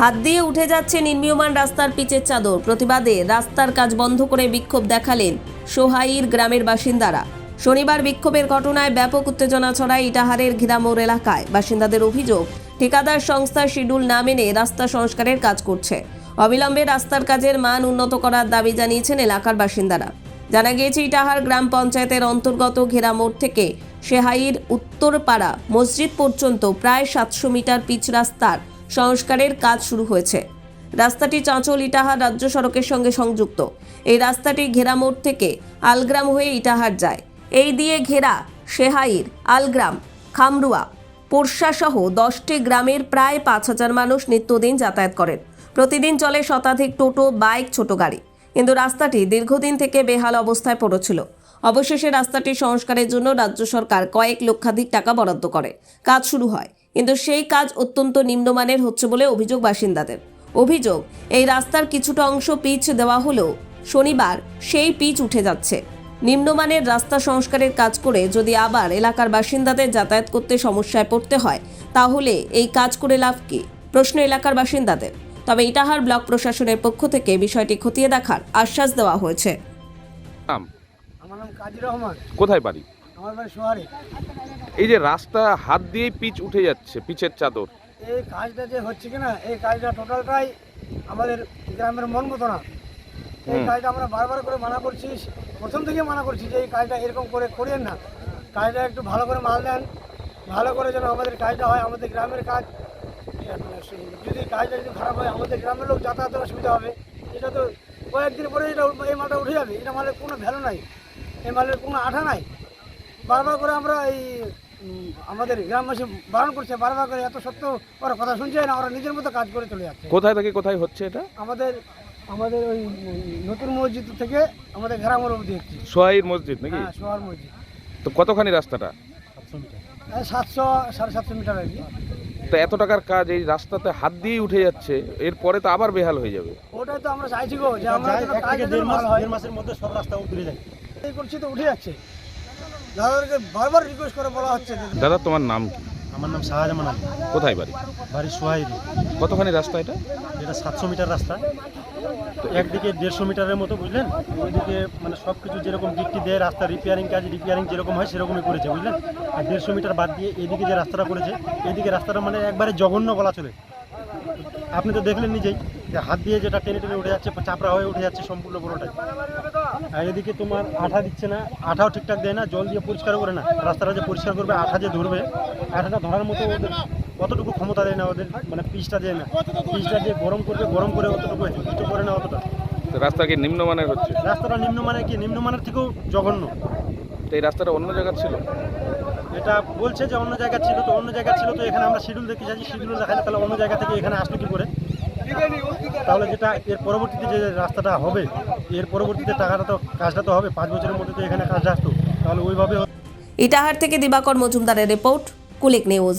হাত দিয়ে উঠে যাচ্ছে নির্মীয়মান রাস্তার পিচের চাদর। প্রতিবাদে রাস্তার কাজ বন্ধ করে বিক্ষোভ দেখালেন সোহাইর গ্রামের বাসিন্দারা। শনিবার বিক্ষোভের ঘটনায় ব্যাপক উত্তেজনা ছড়ায় ইটাহারের ঘিরামোড় এলাকায়। বাসিন্দাদের অভিযোগ, ঠিকাদার সংস্থা শিডিউল না মেনে রাস্তা সংস্কারের কাজ করছে। অবিলম্বে রাস্তার কাজের মান উন্নত করার দাবি জানিয়েছেন এলাকার বাসিন্দারা। জানা গিয়েছে, ইটাহার গ্রাম পঞ্চায়েতের অন্তর্গত ঘেরামোড় থেকে সোহাইর উত্তরপাড়া মসজিদ পর্যন্ত প্রায় 700 মিটার পিচ রাস্তার সংস্কারের কাজ শুরু হয়েছে। রাস্তাটি চাঁচল ইটাহার রাজ্য সড়কের সঙ্গে সংযুক্ত। এই রাস্তাটি ঘেরামোড় থেকে আলগ্রাম হয়ে ইটাহার যায়। এই দিয়ে ঘেরা সোহাইর, আলগ্রাম, খামরুয়া, পোরশা সহ 10টি গ্রামের প্রায় 5000 মানুষ নিত্যদিন যাতায়াত করেন। প্রতিদিন চলে শতাধিক টোটো, বাইক, ছোট গাড়ি। কিন্তু রাস্তাটি দীর্ঘদিন থেকে বেহাল অবস্থায় পড়েছিল। অবশেষে রাস্তাটি সংস্কারের জন্য রাজ্য সরকার কয়েক লক্ষাধিক টাকা বরাদ্দ করে কাজ শুরু হয়, কিন্তু সেই কাজ অত্যন্ত নিম্নমানের হচ্ছে বলে অভিযোগ বাসিন্দাদের। অভিযোগ, এই রাস্তার কিছুটা অংশ পিচ দেওয়া হলেও শনিবার সেই পিচ উঠে যাচ্ছে। নিম্নমানের রাস্তা সংস্কারের কাজ করে যদি আবার এলাকার বাসিন্দাদের যাতায়াত করতে সমস্যায় পড়তে হয়, তাহলে এই কাজ করে লাভ কি? প্রশ্ন এলাকার বাসিন্দাদের। তবে ইটাহার ব্লক প্রশাসনের পক্ষ থেকে বিষয়টি খতিয়ে দেখার আশ্বাস দেওয়া হয়েছে। আমার নাম কাজী রহমান। কোথায় বাড়ি? আমার বাড়ি সোহারে। এই যে রাস্তা হাত দিয়ে পিচ উঠে যাচ্ছে, পিচের চাদর, এই কাজটা যে হচ্ছে কিনা, এই কাজটা টোটালটাই আমাদের গ্রামের মন মতো না। এই কাজটা আমরা বারবার করে মানা করছি, প্রথম থেকে মানা করছি যে এই কাজটা এরকম করে করিয়েন না। কাজটা একটু ভালো করে মাল দেন, ভালো করে যেন আমাদের কাজটা হয়। আমাদের গ্রামের কাজ, যদি কাজটা যদি খারাপ হয় আমাদের গ্রামের লোক যাতায়াতের অসুবিধা হবে। এটা তো কয়েকদিন পরে এটা এই মালটা উঠে যাবে। এটা মালের কোনো ভ্যালু নাই, এই মালের কোনো আঠা নাই। বারবার করে আমরা এই আমাদের গ্রামবাসী বারণ করছে, বারবার করে, এত সত্ত্বেও ওরা কথা শুনছে না। ওরা নিজের মতো কাজ করে চলে যাচ্ছে। কোথায় থেকে কোথায় হচ্ছে এটা? আমাদের ওই নতুন মসজিদ থেকে আমাদের গ্রামের অবধি হচ্ছে। সোহাইর মসজিদ নাকি? হ্যাঁ, সোহার মসজিদ। তো কতখানি রাস্তাটা? 700 750 মিটার আর কি। তো এত টাকার কাজ এই রাস্তাতে হাত দিয়েই উঠে যাচ্ছে, এরপরে তো আবার বেহাল হয়ে যাবে। ওটাই তো আমরা চাইছি গো, যে আমরা দেড় মাসের মধ্যে সব রাস্তা উঠে যায়। এই করছি তো উঠে যাচ্ছে। দাদাদেরকে বারবার রিকোয়েস্ট করে বলা হচ্ছে। দাদা, তোমার নাম কি? আমার নাম শাহজামান আলী। কোথায় বাড়ি? বাড়ি সোহাইরি। কতখানি রাস্তা এটা? এটা 700 মিটার রাস্তা। তো একদিকে 150 মিটারের মতো, বুঝলেন। ওইদিকে মানে সব কিছু যেরকম গিট্টি দেয়, রাস্তা রিপেয়ারিং যেরকম হয় সেরকমই করেছে, বুঝলেন। আর 150 মিটার বাদ দিয়ে এদিকে যে রাস্তাটা করেছে, এদিকে রাস্তাটা মানে একবারে জঘন্য বলা চলে। আপনি তো দেখলেন নিজেই যে হাত দিয়ে যেটা টেনে টেনে উঠে যাচ্ছে, চাপড়া হয়ে উঠে যাচ্ছে সম্পূর্ণ পুরোটাই। আর এদিকে তোমার আঠা দিচ্ছে না, আঠাও ঠিকঠাক দেয় না, জল দিয়ে পরিষ্কার করে না। রাস্তাটা যে পরিষ্কার করবে, আঠা যে ধরবে, আঠাটা ধরার মতো ওদের অতটুকু ক্ষমতা দেয় না। ওদের মানে পিচটা দেয় না, পিচটা যে গরম করবে, গরম করে অতটুকু পিচটা করে না অতটা। রাস্তা কি নিম্নমানের হচ্ছে? রাস্তাটা নিম্নমানের, কি নিম্নমানের থেকেও জঘন্য। তো এই রাস্তাটা অন্য জায়গার ছিল? এটা বলছে যে অন্য জায়গা ছিল, তো অন্য জায়গা ছিল তো এখানে আমরা শিডিউল দেখতে চাইছি, শিডিউল দেখায় না, তাহলে অন্য জায়গা থেকে এখানে আসলো কি করে? তাহলে যেটা এর পরবর্তীতে যে রাস্তাটা হবে, এর পরবর্তীতে টাকাটা তো, কাজটা তো হবে 5 বছরের মধ্যে, তো এখানে কাজটা আসতো, তাহলে ওইভাবে। ইটাহার থেকে দিবাকর মজুমদারের রিপোর্ট, কুলিক নিউজ।